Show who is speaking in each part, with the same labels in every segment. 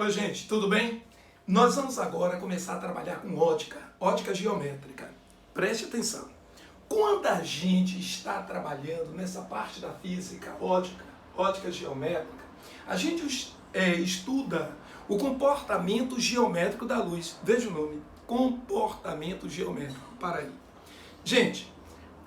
Speaker 1: Oi, gente, tudo bem? Nós vamos agora começar a trabalhar com ótica geométrica. Preste atenção. Quando a gente está trabalhando nessa parte da física ótica geométrica, a gente estuda o comportamento geométrico da luz. Veja o nome, comportamento geométrico. Para aí. Gente,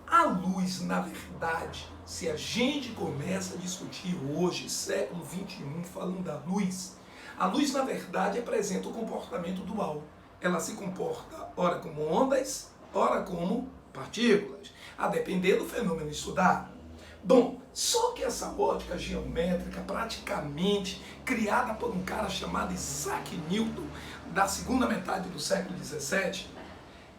Speaker 1: a luz, na verdade, se a gente começa a discutir hoje, século XXI, falando da luz, a luz, na verdade, apresenta o comportamento dual. Ela se comporta, ora como ondas, ora como partículas, a depender do fenômeno estudado. Bom, só que essa ótica geométrica, praticamente criada por um cara chamado Isaac Newton, da segunda metade do século XVII,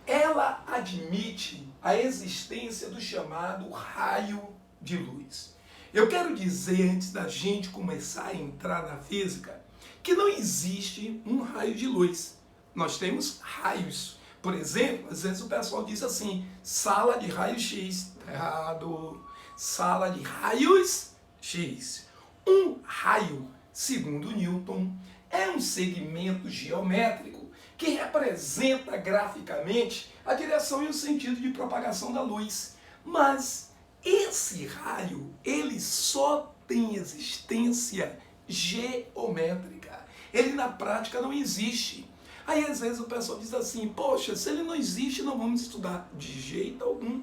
Speaker 1: ela admite a existência do chamado raio de luz. Eu quero dizer, antes da gente começar a entrar na física, que não existe um raio de luz. Nós temos raios. Por exemplo, às vezes o pessoal diz assim, sala de raio-x. Errado. Sala de raios X. Um raio, segundo Newton, é um segmento geométrico que representa graficamente a direção e o sentido de propagação da luz. Mas esse raio, ele só tem existência geométrica. Ele na prática não existe. Aí às vezes o pessoal diz assim, poxa, se ele não existe, não vamos estudar. De jeito algum.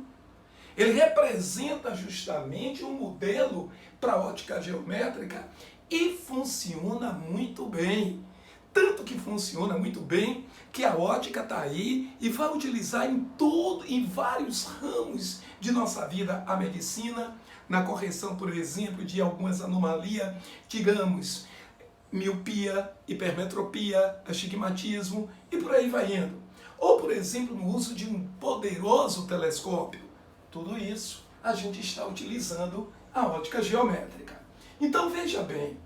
Speaker 1: Ele representa justamente um modelo para ótica geométrica e funciona muito bem. Tanto que funciona muito bem que a ótica está aí e vai utilizar em vários ramos de nossa vida. A medicina, na correção, por exemplo, de algumas anomalias, digamos, miopia, hipermetropia, astigmatismo e por aí vai indo. Ou, por exemplo, no uso de um poderoso telescópio. Tudo isso a gente está utilizando a ótica geométrica. Então veja bem,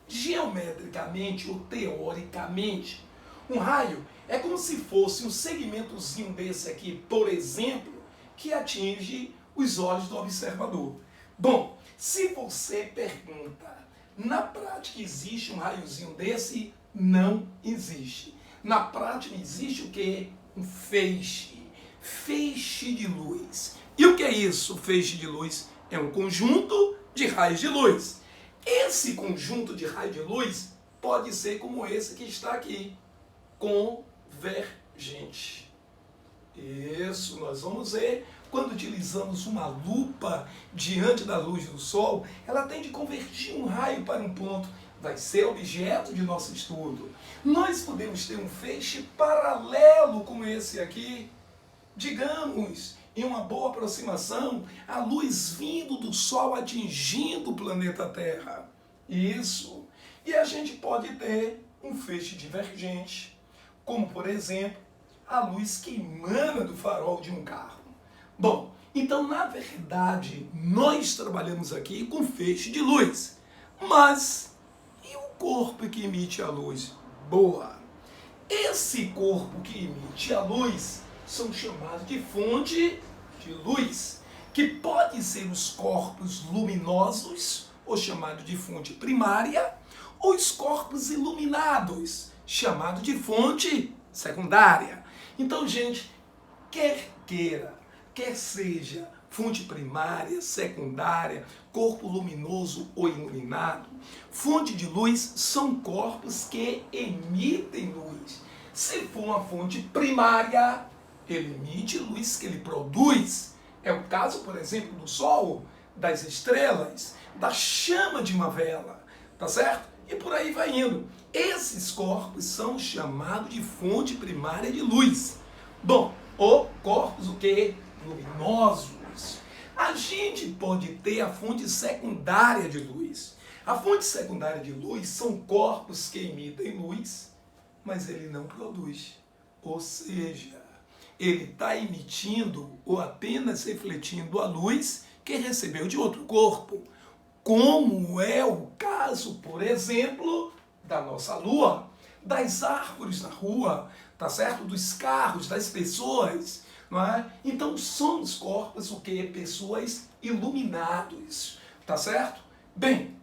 Speaker 1: geometricamente ou teoricamente, um raio é como se fosse um segmentozinho desse aqui, por exemplo, que atinge os olhos do observador. Bom, se você pergunta, na prática existe um raiozinho desse? Não existe. Na prática existe o quê? Um feixe. Feixe de luz. E o que é isso, feixe de luz? É um conjunto de raios de luz. Esse conjunto de raios de luz pode ser como esse que está aqui, convergente. Isso, nós vamos ver, quando utilizamos uma lupa diante da luz do sol, ela tem de convertir um raio para um ponto, vai ser objeto de nosso estudo. Nós podemos ter um feixe paralelo como esse aqui, digamos, em uma boa aproximação, a luz vindo do Sol atingindo o planeta Terra. Isso. E a gente pode ter um feixe divergente, como, por exemplo, a luz que emana do farol de um carro. Bom, então, na verdade, nós trabalhamos aqui com feixe de luz. Mas, e o corpo que emite a luz? Boa! Esse corpo que emite a luz são chamados de fonte de luz, que pode ser os corpos luminosos, ou chamado de fonte primária, ou os corpos iluminados, chamado de fonte secundária. Então, gente, quer queira, quer seja fonte primária, secundária, corpo luminoso ou iluminado, fonte de luz são corpos que emitem luz. Se for uma fonte primária, ele emite luz que ele produz. É o caso, por exemplo, do Sol, das estrelas, da chama de uma vela, tá certo? E por aí vai indo. Esses corpos são chamados de fonte primária de luz. Bom, ou corpos o quê? Luminosos. A gente pode ter a fonte secundária de luz. A fonte secundária de luz são corpos que emitem luz, mas ele não produz. Ou seja, ele está emitindo ou apenas refletindo a luz que recebeu de outro corpo. Como é o caso, por exemplo, da nossa Lua, das árvores na rua, tá certo? Dos carros, das pessoas, não é? Então somos corpos o quê? Pessoas iluminados, tá certo? Bem,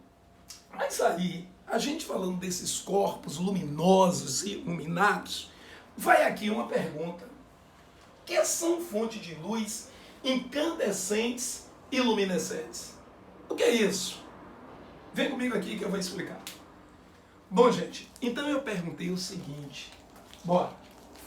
Speaker 1: mas aí a gente falando desses corpos luminosos e iluminados, vai aqui uma pergunta. O que são fontes de luz incandescentes e luminescentes? O que é isso? Vem comigo aqui que eu vou explicar. Bom, gente, então eu perguntei o seguinte. Bora.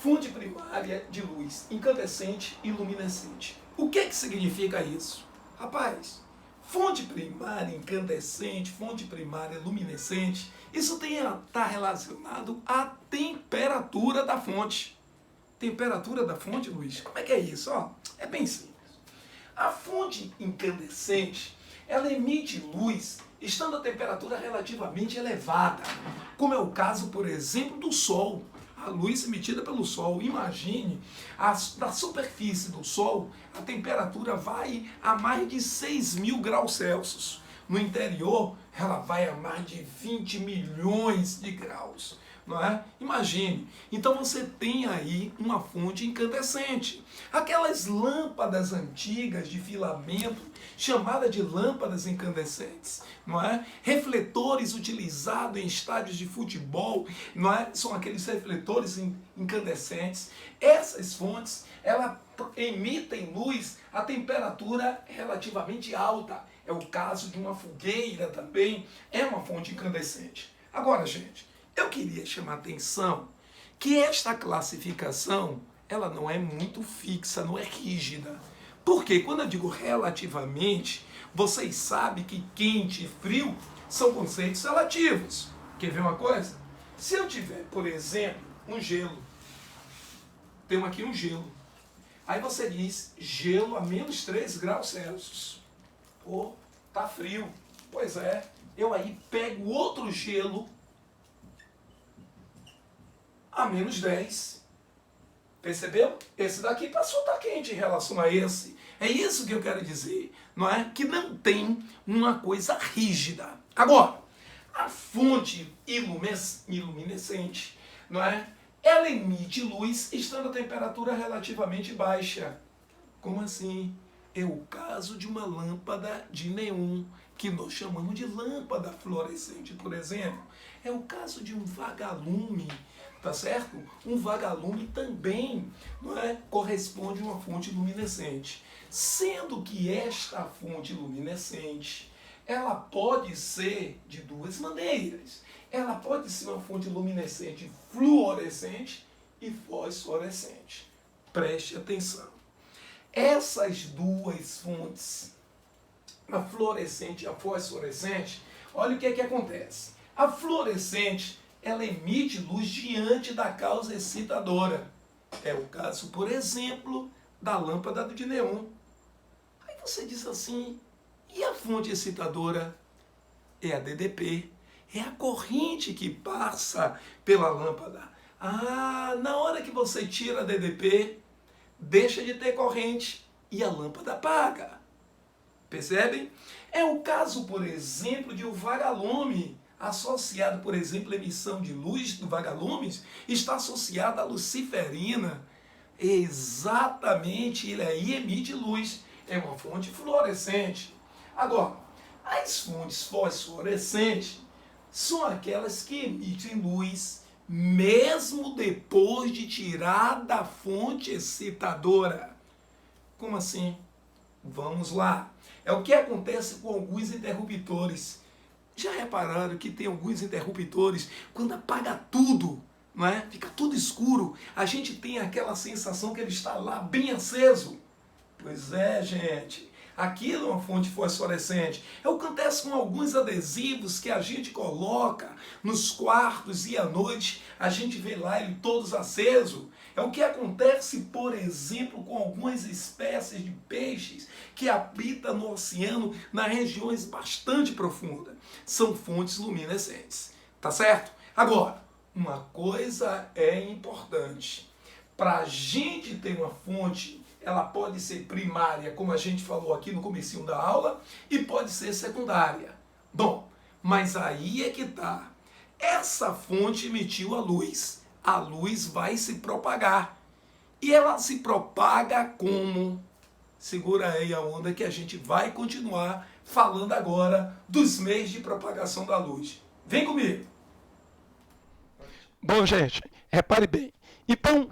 Speaker 1: Fonte primária de luz incandescente e luminescente. O que significa isso? Rapaz, fonte primária incandescente, fonte primária luminescente, isso está relacionado à temperatura da fonte. Temperatura da fonte, Luiz? Como é que é isso? Ó, é bem simples. A fonte incandescente, ela emite luz estando a temperatura relativamente elevada, como é o caso, por exemplo, do Sol. A luz emitida pelo Sol. Imagine, da superfície do Sol, a temperatura vai a mais de 6.000 graus Celsius. No interior, ela vai a mais de 20 milhões de graus. Não é? Imagine. Então você tem aí uma fonte incandescente. Aquelas lâmpadas antigas de filamento, chamada de lâmpadas incandescentes, não é? Refletores utilizados em estádios de futebol, não é? São aqueles refletores incandescentes. Essas fontes, elas emitem luz a temperatura relativamente alta. É o caso de uma fogueira também, é uma fonte incandescente. Agora, gente, eu queria chamar a atenção que esta classificação, ela não é muito fixa, não é rígida. Porque quando eu digo relativamente, vocês sabem que quente e frio são conceitos relativos. Quer ver uma coisa? Se eu tiver, por exemplo, um gelo, temos aqui um gelo. Aí você diz gelo a menos 3 graus Celsius. Pô, tá frio. Pois é, eu aí pego outro gelo a menos 10. Percebeu? Esse daqui passou a estar quente em relação a esse. É isso que eu quero dizer, não é? Que não tem uma coisa rígida. Agora, a fonte iluminescente, não é? Ela emite luz estando a temperatura relativamente baixa. Como assim? É o caso de uma lâmpada de neon, que nós chamamos de lâmpada fluorescente, por exemplo. É o caso de um vagalume, tá certo? Um vagalume também, não é, corresponde a uma fonte luminescente. Sendo que esta fonte luminescente, ela pode ser de duas maneiras. Ela pode ser uma fonte luminescente fluorescente e fosforescente. Preste atenção. Essas duas fontes, a fluorescente e a fosforescente, olha o que acontece. A fluorescente, ela emite luz diante da causa excitadora. É o caso, por exemplo, da lâmpada de neon. Aí você diz assim, e a fonte excitadora? É a DDP. É a corrente que passa pela lâmpada. Ah, na hora que você tira a DDP, deixa de ter corrente e a lâmpada apaga. Percebem? É o caso, por exemplo, de um vagalume associado, por exemplo, à emissão de luz do vagalume, está associado à luciferina. Exatamente, ele aí emite luz. É uma fonte fluorescente. Agora, as fontes fosforescentes são aquelas que emitem luz mesmo depois de tirar da fonte excitadora. Como assim? Vamos lá. É o que acontece com alguns interruptores. Já repararam que tem alguns interruptores, quando apaga tudo, não é? Fica tudo escuro, a gente tem aquela sensação que ele está lá bem aceso. Pois é, gente. Aquilo é uma fonte fosforescente. É o que acontece com alguns adesivos que a gente coloca nos quartos e à noite a gente vê lá ele todos acesos. É o que acontece, por exemplo, com algumas espécies de peixes que habitam no oceano nas regiões bastante profundas. São fontes luminescentes. Tá certo? Agora, uma coisa é importante. Para a gente ter uma fonte, ela pode ser primária, como a gente falou aqui no comecinho da aula, e pode ser secundária. Bom, mas aí é que tá. Essa fonte emitiu a luz vai se propagar. E ela se propaga como? Segura aí a onda que a gente vai continuar falando agora dos meios de propagação da luz. Vem comigo.
Speaker 2: Bom, gente, repare bem. Então,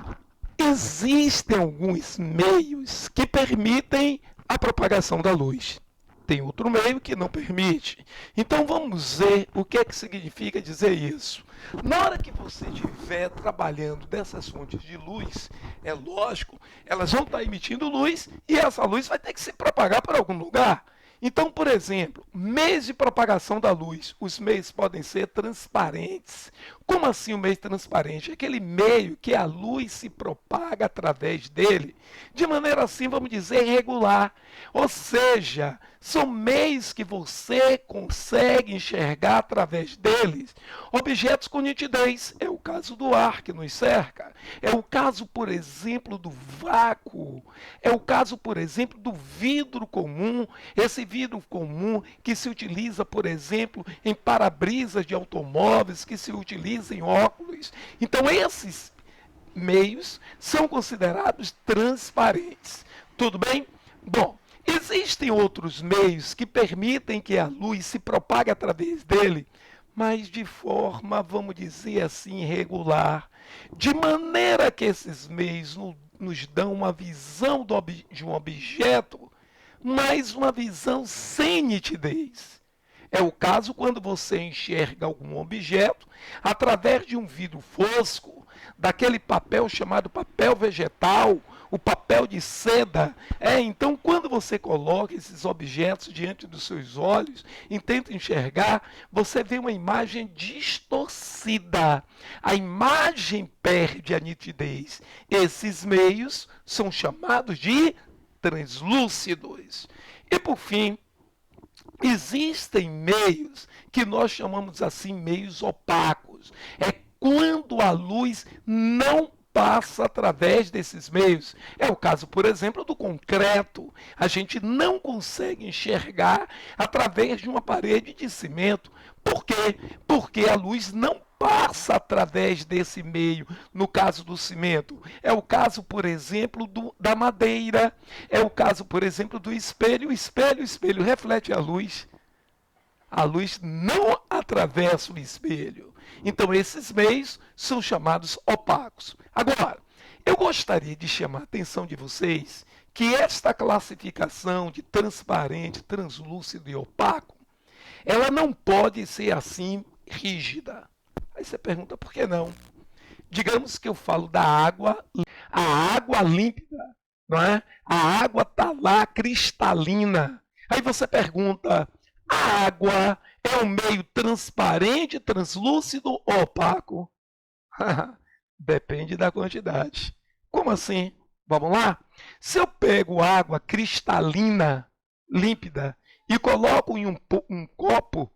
Speaker 2: existem alguns meios que permitem a propagação da luz. Tem outro meio que não permite. Então, vamos ver o que é que significa dizer isso. Na hora que você estiver trabalhando dessas fontes de luz, é lógico, elas vão estar emitindo luz e essa luz vai ter que se propagar para algum lugar. Então, por exemplo, meios de propagação da luz. Os meios podem ser transparentes. Como assim o meio transparente? É aquele meio que a luz se propaga através dele, de maneira assim, vamos dizer, regular. Ou seja, são meios que você consegue enxergar através deles objetos com nitidez. É o caso do ar que nos cerca. É o caso, por exemplo, do vácuo. É o caso, por exemplo, do vidro comum. Esse vidro comum que se utiliza, por exemplo, em para-brisas de automóveis, que se utiliza em óculos. Então, esses meios são considerados transparentes. Tudo bem? Bom, existem outros meios que permitem que a luz se propague através dele, mas de forma, vamos dizer assim, regular, de maneira que esses meios nos dão uma visão de um objeto, mas uma visão sem nitidez. É o caso quando você enxerga algum objeto através de um vidro fosco, daquele papel chamado papel vegetal, o papel de seda. Então, quando você coloca esses objetos diante dos seus olhos e tenta enxergar, você vê uma imagem distorcida. A imagem perde a nitidez. Esses meios são chamados de translúcidos. E, por fim, existem meios que nós chamamos assim meios opacos. É quando a luz não passa através desses meios. É o caso, por exemplo, do concreto. A gente não consegue enxergar através de uma parede de cimento. Por quê? Porque a luz não passa através desse meio, no caso do cimento. É o caso, por exemplo, da madeira. É o caso, por exemplo, do espelho. O espelho reflete a luz. A luz não atravessa o espelho. Então, esses meios são chamados opacos. Agora, eu gostaria de chamar a atenção de vocês que esta classificação de transparente, translúcido e opaco, ela não pode ser assim rígida. Aí você pergunta, por que não? Digamos que eu falo da água, a água límpida, não é? A água está lá cristalina. Aí você pergunta, a água é um meio transparente, translúcido ou opaco? Depende da quantidade. Como assim? Vamos lá? Se eu pego água cristalina, límpida, e coloco em um copo,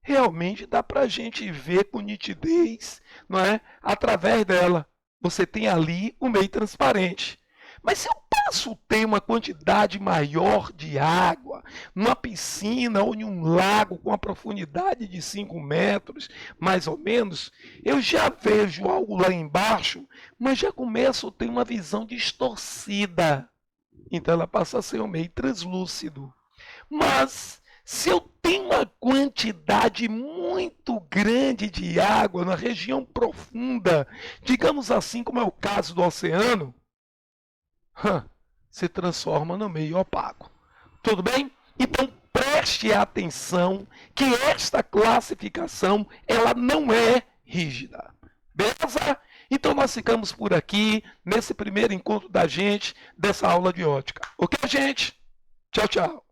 Speaker 2: realmente dá para a gente ver com nitidez, não é? Através dela. Você tem ali o meio transparente. Mas se eu passo a ter uma quantidade maior de água, numa piscina ou em um lago com a profundidade de 5 metros, mais ou menos, eu já vejo algo lá embaixo, mas já começo a ter uma visão distorcida. Então ela passa a ser um meio translúcido. Mas se eu tenho uma quantidade muito grande de água na região profunda, digamos assim como é o caso do oceano, se transforma no meio opaco. Tudo bem? Então preste atenção que esta classificação ela não é rígida. Beleza? Então nós ficamos por aqui nesse primeiro encontro da gente dessa aula de ótica. Ok, gente? Tchau, tchau.